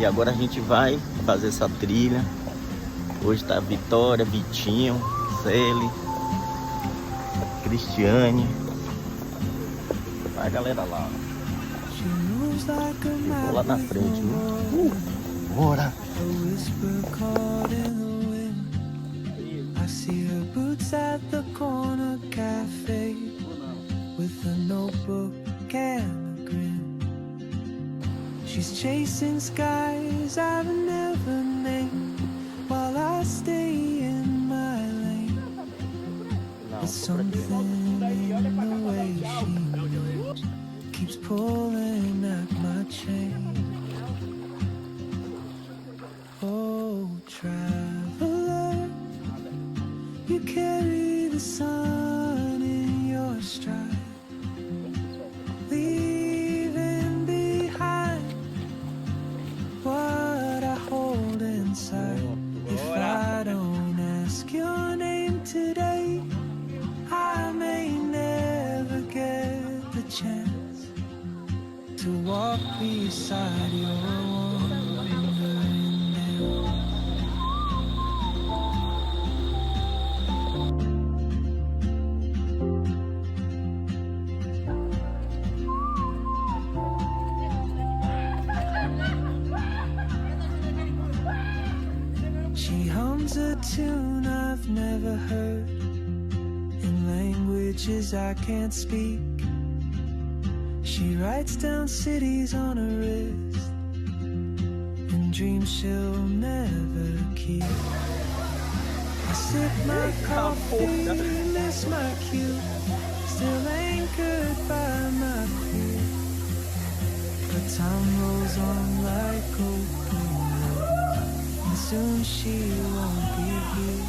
agora a gente vai fazer essa trilha. Hoje tá Vitória, Vitinho, Zeli, Cristiane. Vai a galera lá. Eu vou lá na frente, né? Bora! I see her boots at the corner cafe with a notebook and a grin. She's chasing skies I've never named while I stay in my lane. There's something in the way she moves, keeps pulling at my chain. Oh, traveler, you carry the sun in your stride, leaving behind what I hold inside. If I don't ask your name today, I may never get the chance to walk beside your wandering hand. She hums a tune I've never heard in languages I can't speak. She writes down cities on her wrist and dreams she'll never keep. I sip my coffee, miss my cue, still anchored by my fear. But time rolls on like open road, and soon she won't be here.